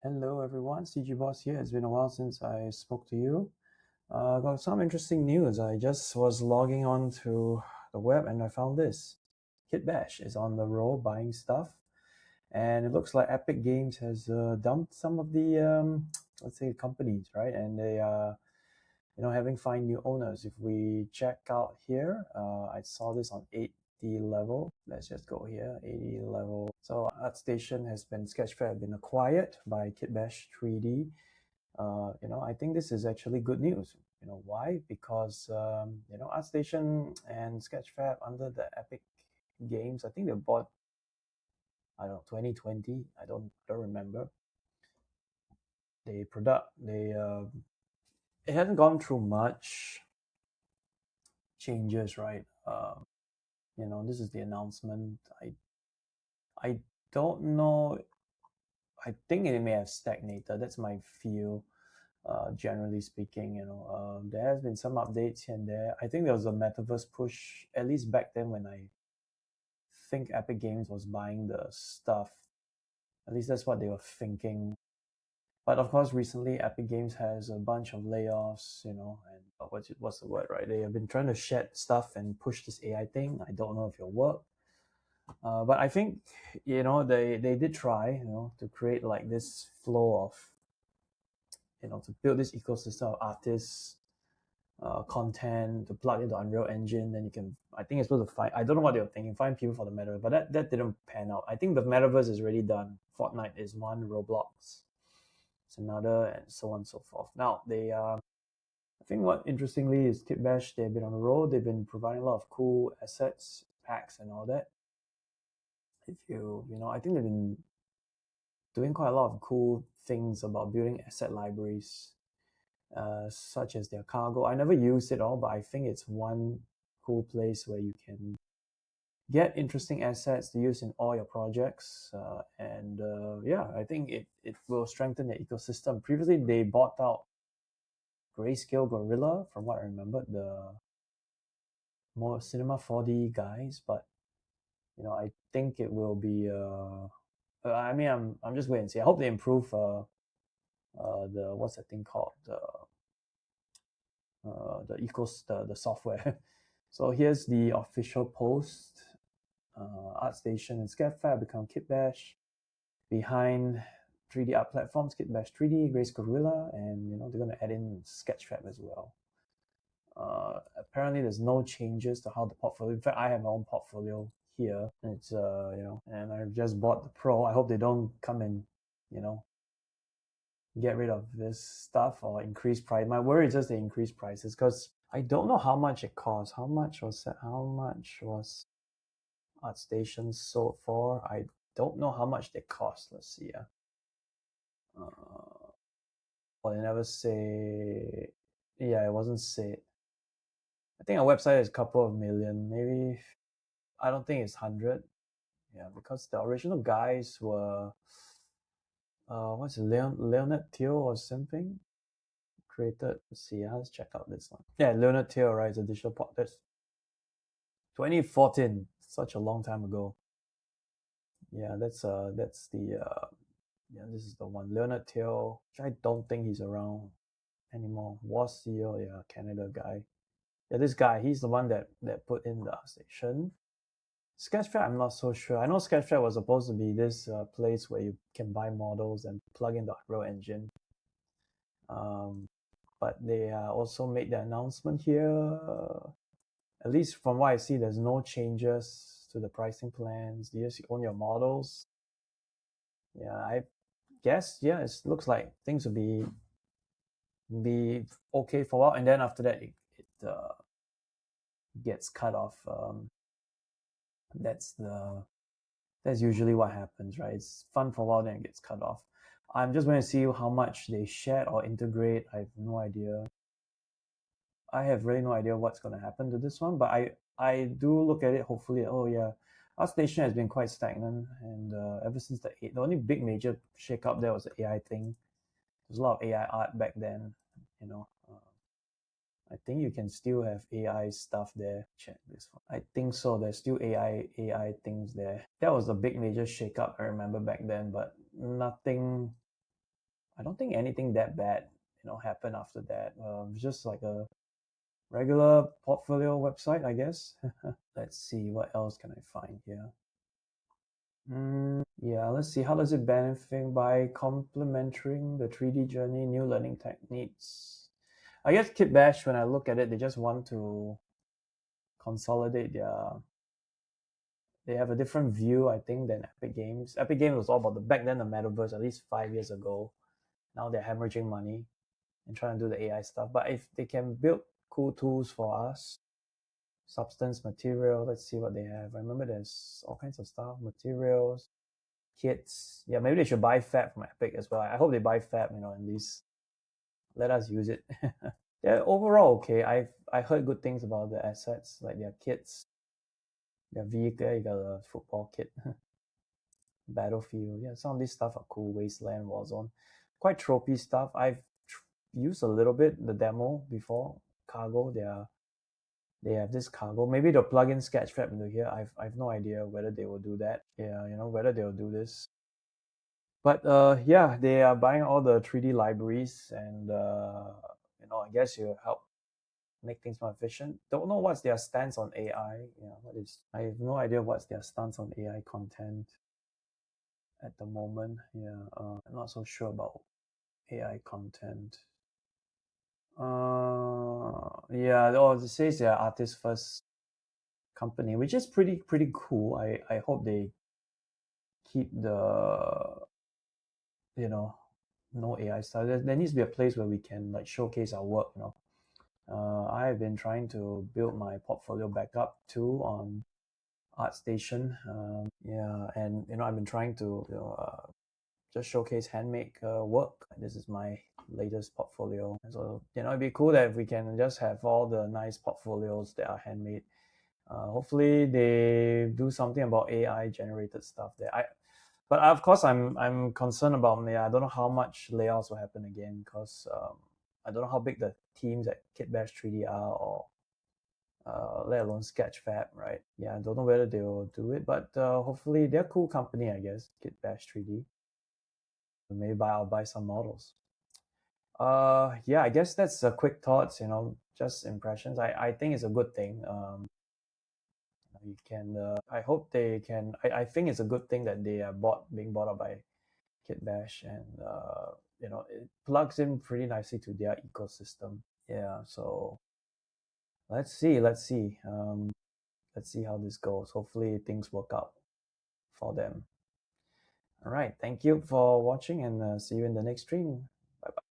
Hello everyone, CG Boss here. It's been a while since I spoke to you. Got some interesting news. I just was logging on to the web and I found this. Kit Bash is on the roll buying stuff, and it looks like Epic Games has dumped some of the let's say companies, right? And they are having find new owners. If we check out here, I saw this on 80 level. Let's just go here, 80 level. So ArtStation has been Sketchfab been acquired by Kitbash 3D. I think this is actually good news. Why? Because ArtStation and Sketchfab under the Epic Games, I think they bought, I don't know, 2020. I don't remember. It hasn't gone through much changes, right? This is the announcement. I don't know. I think it may have stagnated. That's my feel. Generally speaking, there has been some updates here and there. I think there was a metaverse push, at least back then when I think Epic Games was buying the stuff. At least that's what they were thinking. But of course, recently Epic Games has a bunch of layoffs, and what's the word, right? They have been trying to shed stuff and push this AI thing. I don't know if it'll work. But I think, they did try, to create like this flow of, to build this ecosystem of artists, content to plug into Unreal Engine. Then you can, I think it's supposed to find, I don't know what they were thinking, find people for the metaverse, but that didn't pan out. I think the metaverse is already done. Fortnite is one, Roblox is another, and so on and so forth. Now, I think what interestingly is Kitbash, they've been on the road, they've been providing a lot of cool assets, packs, and all that. I think they've been doing quite a lot of cool things about building asset libraries, such as their cargo. I never used it all, but I think it's one cool place where you can get interesting assets to use in all your projects. I think it will strengthen the ecosystem. Previously, they bought out Grayscale Gorilla, from what I remember, the more Cinema 4D guys, but I think it will be. I'm just waiting and see. I hope they improve the what's that thing called, the software. So here's the official post. ArtStation and Sketchfab become Kitbash. Behind 3D art platforms, Kitbash 3D, Grace Gorilla, and they're going to add in Sketchfab as well. Apparently, there's no changes to how the portfolio. In fact, I have my own portfolio here. It's and I've just bought the Pro. I hope they don't come and get rid of this stuff or increase price. My worry is just they increase prices because I don't know how much it costs. How much was ArtStation sold for? I don't know how much they cost. Let's see. Well, they never say. Yeah, it wasn't said. I think our website is a couple of million, maybe. I don't think it's 100. Yeah, because the original guys were, what's it, Leonard Teo or something? Created. Let's see. Let's check out this one. Yeah, Leonard Teo, right? It's a digital port. That's 2014. Such a long time ago. Yeah, that's the this is the one. Leonard Teo, which I don't think he's around anymore. Was CEO, yeah, Canada guy. Yeah, this guy, he's the one that put in the ArtStation. Sketchfab, I'm not so sure. I know Sketchfab was supposed to be this place where you can buy models and plug in the Unreal Engine. But they also made the announcement here. At least from what I see, there's no changes to the pricing plans. You just own your models. Yeah, I guess, yeah, it looks like things will be okay for a while, and then after that it gets cut off. That's usually what happens, right? It's fun for a while, then it gets cut off. I'm just going to see how much they share or integrate. I have no idea. I have really no idea what's going to happen to this one, but I do look at it hopefully. Oh yeah, ArtStation has been quite stagnant, and ever since the only big major shake-up there was the AI thing. There's a lot of AI art back then, I think you can still have AI stuff there. Check this one. I think so. There's still AI things there. That was a big major shakeup I remember back then, but nothing I don't think anything that bad, happened after that. Just like a regular portfolio website, I guess. Let's see what else can I find here. Yeah, let's see. How does it benefit by complementing the 3D journey, new learning techniques? I guess Kitbash, when I look at it, they just want to consolidate they have a different view, I think, than Epic Games. Epic Games was all about the back then the metaverse, at least 5 years ago. Now they're hemorrhaging money and trying to do the AI stuff. But if they can build cool tools for us, substance, material, let's see what they have. I remember there's all kinds of stuff, materials, kits. Yeah, maybe they should buy Fab from Epic as well. I hope they buy Fab, at least let us use it. They're overall okay. I heard good things about the assets, like their kits, their vehicle. You got a football kit, Battlefield. Yeah, some of these stuff are cool. Wasteland, Warzone, quite tropey stuff. I've used a little bit the demo before. Cargo, they have this cargo. Maybe they'll plug in Sketchfab into here. I've no idea whether they will do that. Yeah, whether they'll do this. But yeah, they are buying all the 3D libraries, and I guess you help make things more efficient. Don't know what's their stance on AI. Yeah, what is? I have no idea what's their stance on AI content at the moment. Yeah, I'm not so sure about AI content. Yeah. Oh, it says they're artist first company, which is pretty cool. I hope they keep the no AI stuff. There needs to be a place where we can like showcase our work. I've been trying to build my portfolio back up too on ArtStation. Yeah, and I've been trying to just showcase handmade work. This is my latest portfolio. So it'd be cool that if we can just have all the nice portfolios that are handmade. Hopefully they do something about AI generated stuff there. But of course I'm concerned about I don't know how much layoffs will happen again because I don't know how big the teams at Kitbash 3D are or let alone Sketchfab, right? Yeah, I don't know whether they'll do it, but hopefully they're a cool company, I guess. Kitbash 3D. Maybe I'll buy some models. Yeah, I guess that's a quick thoughts. Just impressions. I think it's a good thing. You can. I hope they can. I think it's a good thing that they are being bought up by Kitbash, and it plugs in pretty nicely to their ecosystem. Yeah. So let's see how this goes. Hopefully things work out for them. All right. Thank you for watching, and see you in the next stream.